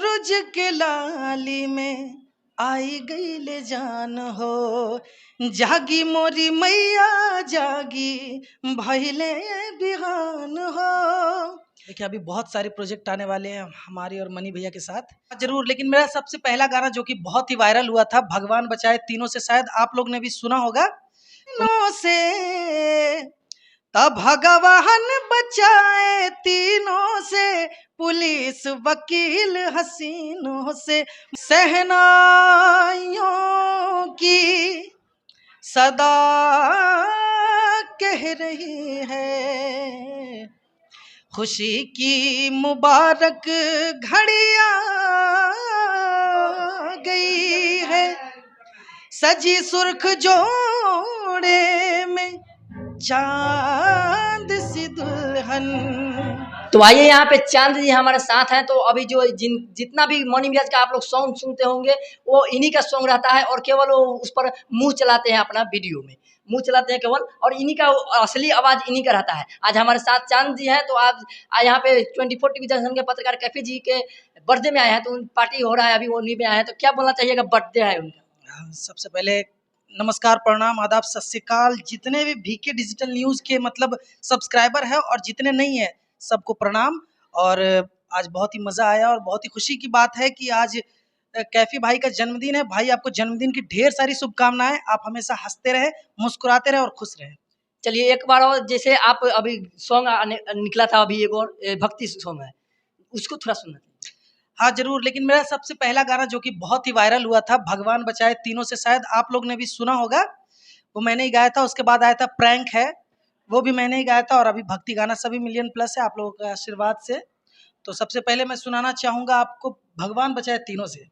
सूरज के लाली में आई गई ले जान हो, जागी मोरी मैया जागी भइले बिहान हो। देखिए अभी बहुत सारे प्रोजेक्ट आने वाले हैं हमारे और मनी भैया के साथ जरूर, लेकिन मेरा सबसे पहला गाना जो कि बहुत ही वायरल हुआ था, भगवान बचाए तीनों से, शायद आप लोग ने भी सुना होगा। तीनों से तब भगवान बचाए तीनों से, पुलिस वकील हसीनों से, सहनाइयों की सदा कह रही है, खुशी की मुबारक घड़ी आ गई है, सजी सुर्ख जोड़े में चांद सी दुल्हन। तो आइए यहाँ पे चांद जी हमारे साथ हैं। तो अभी जो जितना भी मनी मिराज का आप लोग सॉन्ग सुनते होंगे वो इन्हीं का सॉन्ग रहता है, और केवल वो उस पर मुंह चलाते हैं, अपना वीडियो में मुंह चलाते हैं केवल, और इन्हीं का असली आवाज इन्हीं का रहता है। आज हमारे साथ चांद जी हैं। तो आज यहाँ पे 24 टीवी जंक्शन के पत्रकार कैफी जी के बर्थडे में आए हैं, तो पार्टी हो रहा है, अभी वो उन्हीं में आए हैं। तो क्या बोलना चाहिएगा, बर्थडे है उनका। सबसे पहले नमस्कार, प्रणाम, आदाब, सत श्री अकाल। जितने भी VK डिजिटल न्यूज़ के मतलब सब्सक्राइबर है और जितने नहीं है सबको प्रणाम। और आज बहुत ही मज़ा आया और बहुत ही खुशी की बात है कि आज कैफी भाई का जन्मदिन है। भाई आपको जन्मदिन की ढेर सारी शुभकामनाएं, आप हमेशा हंसते रहे, मुस्कुराते रहे और खुश रहे। चलिए एक बार और, जैसे आप अभी सॉन्ग निकला था, अभी एक और भक्ति सॉन्ग है, उसको थोड़ा सुनना। हाँ जरूर, लेकिन मेरा सबसे पहला गाना जो कि बहुत ही वायरल हुआ था, भगवान बचाए तीनों से, शायद आप लोग ने भी सुना होगा, वो मैंने ही गाया था। उसके बाद आया था प्रैंक है, वो भी मैंने ही गाया था। और अभी भक्ति गाना सभी मिलियन प्लस है आप लोगों के आशीर्वाद से। तो सबसे पहले मैं सुनाना चाहूँगा आपको भगवान बचाए तीनों से।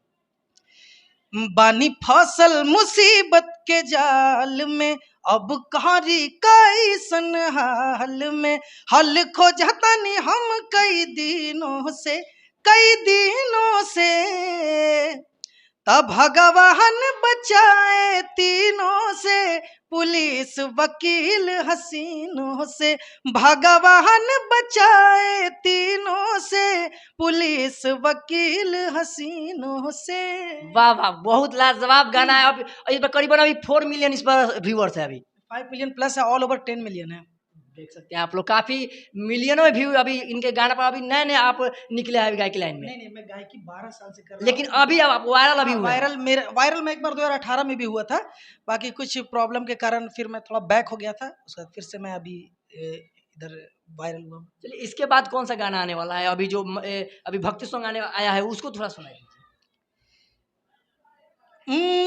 बानी फसल मुसीबत के जाल में, अब कारी कैसन हाल में, हल खोजता नहीं हम कई दिनों से, कई दिनों से, तब भगवान बचाए तीनों से, पुलिस वकील हसीनों से, भगवान बचाए तीनों से, पुलिस वकील हसीनों से। वाह वाह, बहुत लाजवाब गाना है। अब इस पर करीबन अभी 4 मिलियन इस पर व्यूअर्स है, अभी 5 मिलियन प्लस है, ऑल ओवर 10 मिलियन है। देख सकते हैं आप लोग, काफी मिलियनों में व्यू अभी इनके गाना पर अभी नए नए आप निकले हैं अभी गायकी लाइन में। नहीं, मैं गायकी 12 साल से कर रहा लेकिन हूँ। अभी अब आप वायरल अभी हुए हैं। वायरल में एक बार 2018 में भी हुआ था, बाकी कुछ प्रॉब्लम के कारण फिर मैं थोड़ा बैक हो गया था, उसके बाद फिर से मैं अभी इधर वायरल हुआ। चलिए इसके बाद कौन सा गाना आने वाला है, अभी जो अभी भक्ति सॉन्ग आने आया है, उसको थोड़ा सुनाइए।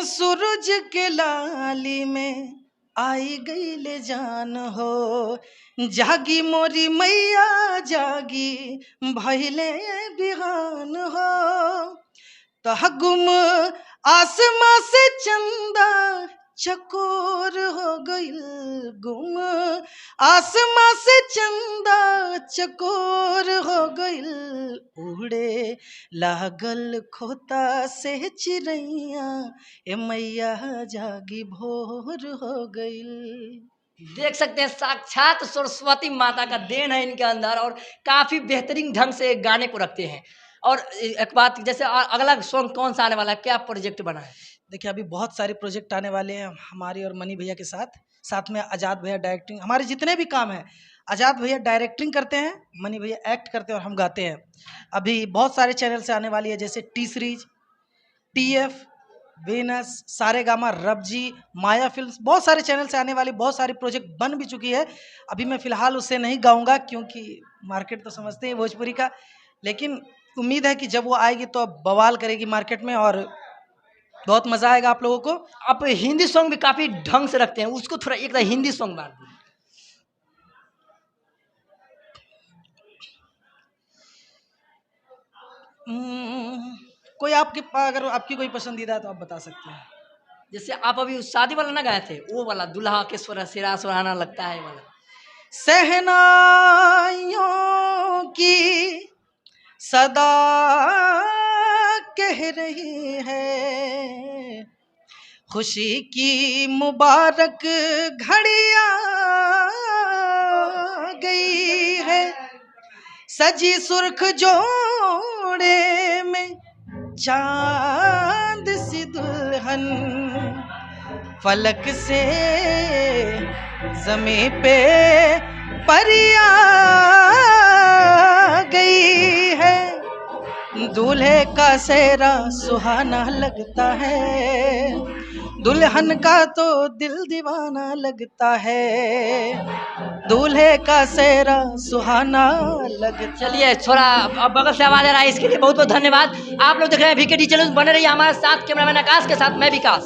सूरज के लाली में आई गई ले जान हो, जागी मोरी मैया जागी भइले बिहान हो, तह गुम आसमां से चंदा चकोर हो गइल, गुम आसमां से चंदा चकोर हो गइल, उड़े लागल खोता से चिड़ैया, ए मैया जागी भोर हो गइल। देख सकते हैं साक्षात सरस्वती माता का देन है इनके अंदर, और काफी बेहतरीन ढंग से गाने को रखते हैं। और एक बात, जैसे अगला सॉन्ग कौन सा आने वाला है, क्या प्रोजेक्ट बना है। देखिए अभी बहुत सारे प्रोजेक्ट आने वाले हैं हमारे और मनी भैया के साथ, साथ में आज़ाद भैया डायरेक्टिंग, हमारे जितने भी काम हैं आज़ाद भैया डायरेक्टिंग करते हैं, मनी भैया एक्ट करते हैं और हम गाते हैं। अभी बहुत सारे चैनल से आने वाली है, जैसे टी सीरीज, TF, वीनस, सारे गामा, रबजी, माया फिल्म्स, बहुत सारे चैनल से आने वाली बहुत सारी प्रोजेक्ट बन भी चुकी है। अभी मैं फिलहाल उससे नहीं गाऊंगा क्योंकि मार्केट तो समझते हैं भोजपुरी का, लेकिन उम्मीद है कि जब वो आएगी तो अब बवाल करेगी मार्केट में और बहुत मजा आएगा आप लोगों को। आप हिंदी सॉन्ग भी काफी ढंग से रखते हैं, उसको थोड़ा एक हिंदी सॉन्ग मार दीजिए। कोई आपके अगर आपकी कोई पसंदीदा है तो आप बता सकते हैं। जैसे आप अभी शादी वाला ना गाए थे, वो वाला दुल्हा के सिरा सुहाना लगता है वाला। सहनाइयों की सदा कह रही है, खुशी की मुबारक घड़ी आ गई है, सजी सुर्ख जोड़े में चांद सी दुल्हन फलक से ज़मीं पे परिया गई है। दूल्हे का सेहरा सुहाना लगता है, दुल्हन का तो दिल दीवाना लगता है। दूल्हे का सेहरा सुहाना लगता। चलिए थोड़ा अब बगल से आवाज आ रहा है, इसके लिए बहुत बहुत धन्यवाद। आप लोग देख रहे हैं वीके डी चैनल, बने रहिए हमारे साथ। कैमरामैन आकाश के साथ मैं विकास।